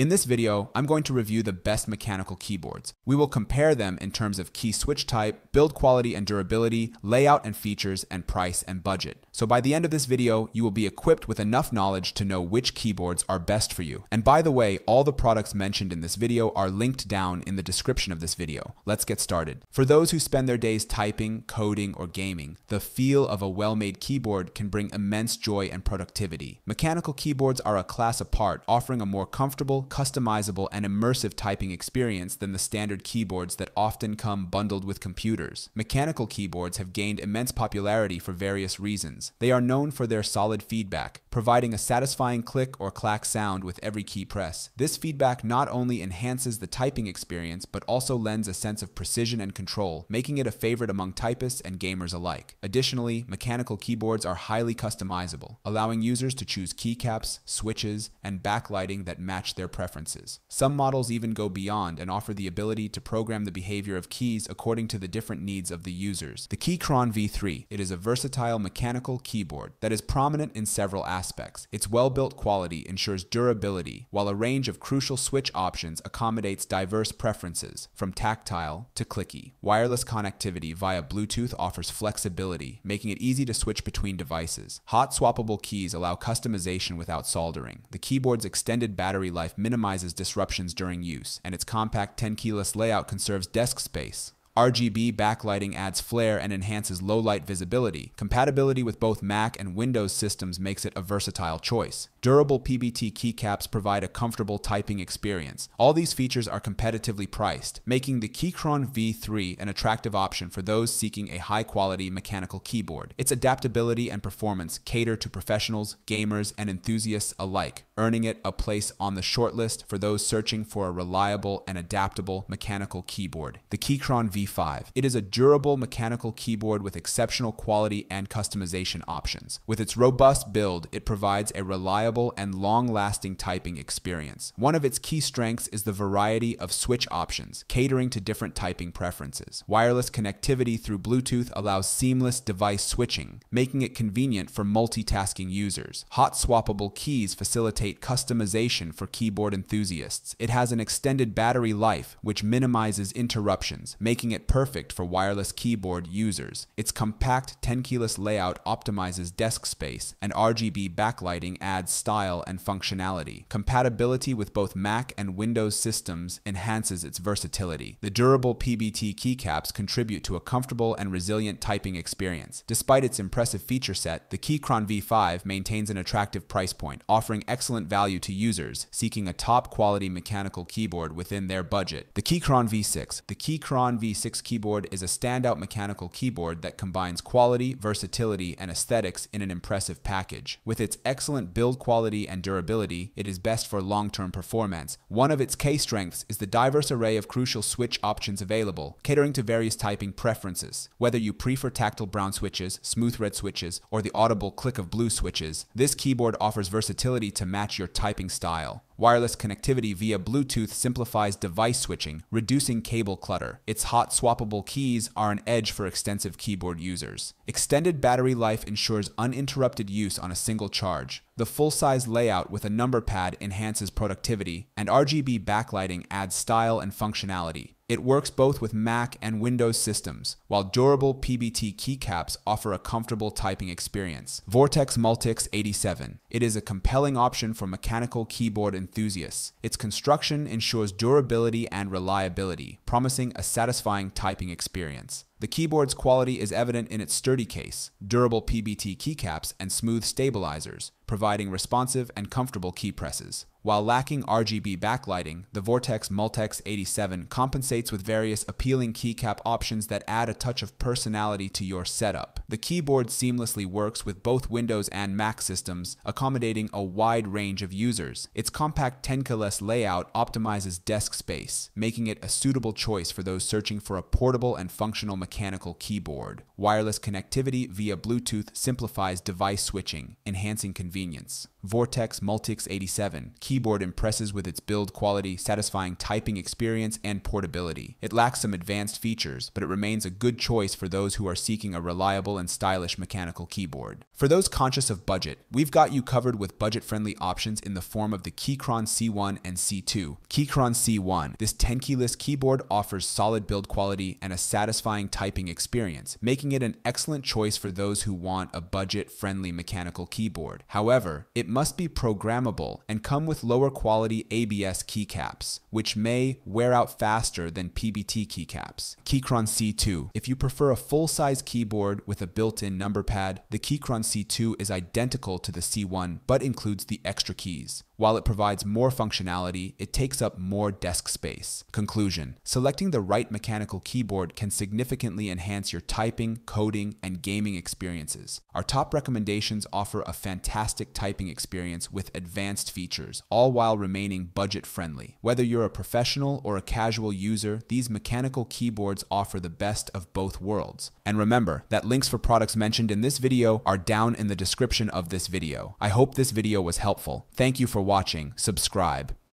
In this video, I'm going to review the best mechanical keyboards. We will compare them in terms of key switch type, build quality and durability, layout and features, and price and budget. So by the end of this video, you will be equipped with enough knowledge to know which keyboards are best for you. And by the way, all the products mentioned in this video are linked down in the description of this video. Let's get started. For those who spend their days typing, coding, or gaming, the feel of a well-made keyboard can bring immense joy and productivity. Mechanical keyboards are a class apart, offering a more comfortable, customizable, and immersive typing experience than the standard keyboards that often come bundled with computers. Mechanical keyboards have gained immense popularity for various reasons. They are known for their solid feedback, providing a satisfying click or clack sound with every key press. This feedback not only enhances the typing experience, but also lends a sense of precision and control, making it a favorite among typists and gamers alike. Additionally, mechanical keyboards are highly customizable, allowing users to choose keycaps, switches, and backlighting that match their preferences. Some models even go beyond and offer the ability to program the behavior of keys according to the different needs of the users. The Keychron V3. It is a versatile mechanical keyboard that is prominent in several aspects. Its well-built quality ensures durability, while a range of crucial switch options accommodates diverse preferences, from tactile to clicky. Wireless connectivity via Bluetooth offers flexibility, making it easy to switch between devices. Hot swappable keys allow customization without soldering. The keyboard's extended battery life minimizes disruptions during use, and its compact 10-keyless layout conserves desk space. RGB backlighting adds flair and enhances low-light visibility. Compatibility with both Mac and Windows systems makes it a versatile choice. Durable PBT keycaps provide a comfortable typing experience. All these features are competitively priced, making the Keychron V3 an attractive option for those seeking a high-quality mechanical keyboard. Its adaptability and performance cater to professionals, gamers, and enthusiasts alike, earning it a place on the shortlist for those searching for a reliable and adaptable mechanical keyboard. The Keychron V5. It is a durable mechanical keyboard with exceptional quality and customization options. With its robust build, it provides a reliable and long-lasting typing experience. One of its key strengths is the variety of switch options, catering to different typing preferences. Wireless connectivity through Bluetooth allows seamless device switching, making it convenient for multitasking users. Hot swappable keys facilitate customization for keyboard enthusiasts. It has an extended battery life, which minimizes interruptions, making it perfect for wireless keyboard users. Its compact 10-keyless layout optimizes desk space, and RGB backlighting adds style and functionality. Compatibility with both Mac and Windows systems enhances its versatility. The durable PBT keycaps contribute to a comfortable and resilient typing experience. Despite its impressive feature set, the Keychron V5 maintains an attractive price point, offering excellent value to users seeking a top-quality mechanical keyboard within their budget. The Keychron V6. The Keychron V6 keyboard is a standout mechanical keyboard that combines quality, versatility, and aesthetics in an impressive package. With its excellent build quality and durability, it is best for long-term performance. One of its key strengths is the diverse array of crucial switch options available, catering to various typing preferences. Whether you prefer tactile brown switches, smooth red switches, or the audible click of blue switches, this keyboard offers versatility to match your typing style. Wireless connectivity via Bluetooth simplifies device switching, reducing cable clutter. Its hot swappable keys are an edge for extensive keyboard users. Extended battery life ensures uninterrupted use on a single charge. The full-size layout with a number pad enhances productivity, and RGB backlighting adds style and functionality. It works both with Mac and Windows systems, while durable PBT keycaps offer a comfortable typing experience. Vortex Multix 87. It is a compelling option for mechanical keyboard enthusiasts. Its construction ensures durability and reliability, promising a satisfying typing experience. The keyboard's quality is evident in its sturdy case, durable PBT keycaps, and smooth stabilizers, providing responsive and comfortable key presses. While lacking RGB backlighting, the Vortex Multix 87 compensates with various appealing keycap options that add a touch of personality to your setup. The keyboard seamlessly works with both Windows and Mac systems, accommodating a wide range of users. Its compact 10-keyless layout optimizes desk space, making it a suitable choice for those searching for a portable and functional mechanical keyboard. Wireless connectivity via Bluetooth simplifies device switching, enhancing convenience. Vortex Multix 87. keyboard impresses with its build quality, satisfying typing experience, and portability. It lacks some advanced features, but it remains a good choice for those who are seeking a reliable and stylish mechanical keyboard. For those conscious of budget, we've got you covered with budget-friendly options in the form of the Keychron C1 and C2. Keychron C1. This 10-keyless keyboard offers solid build quality and a satisfying typing experience, making it an excellent choice for those who want a budget-friendly mechanical keyboard. However, it must be programmable and come with lower quality ABS keycaps, which may wear out faster than PBT keycaps. Keychron C2. If you prefer a full-size keyboard with a built-in number pad, the Keychron C2 is identical to the C1 but includes the extra keys. While it provides more functionality, it takes up more desk space. Conclusion: selecting the right mechanical keyboard can significantly enhance your typing, coding, and gaming experiences. Our top recommendations offer a fantastic typing experience with advanced features, all while remaining budget-friendly. Whether you're a professional or a casual user, these mechanical keyboards offer the best of both worlds. And remember that links for products mentioned in this video are down in the description of this video. I hope this video was helpful. Thank you for watching. Subscribe.